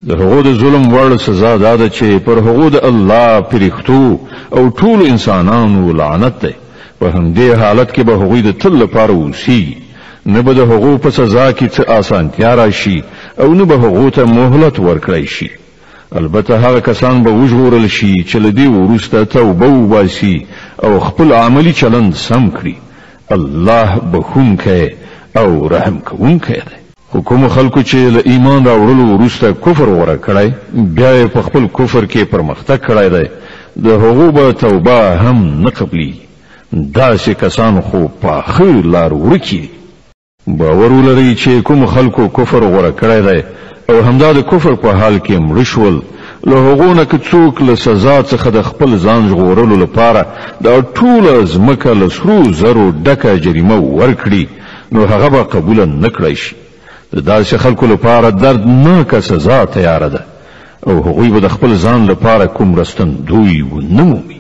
د هغو د ظلم وړ سزا دا ده چې پر هغو د الله فرښتو او ټول انسانانو لعنت ده. په همدې حالت کې به هغوی د تل لپاره اوسي، نه به د هغو په سزا کې څه آسانتیا راشي او نه به هغو ته مهلت ورکړی شي. البته هغه کسان به وژغورل شي چې له دې وروسته توبه وباسي او خپل عملی چلند سم کړي. الله بخښونکی او رحم کوونکی دی. خو کوم خلکو چې له ایمان راوړلو وروسته کفر غوره کړی بیا په خپل کفر کې پرمختګ کړی دی، د هغو به توبه هم نه قبلیږي. داسې کسان خو پاخه لار ورکي. باور ولرئ چې کوم خلکو کفر غوره کړی دی او همدا د کفر په حال کې مړه شول، له هغو نه که څوک له سزا څخه د خپل ځان ژغورلو لپاره دا ټوله ځمکه له سرو زرو ډکه جریمه ورکړي نو هغه به قبوله نه کړی شي. د داسې خلکو لپاره دردناکه سزا تیاره ده او هغوی به د خپل ځان لپاره کوم رستندوی ونه مومي.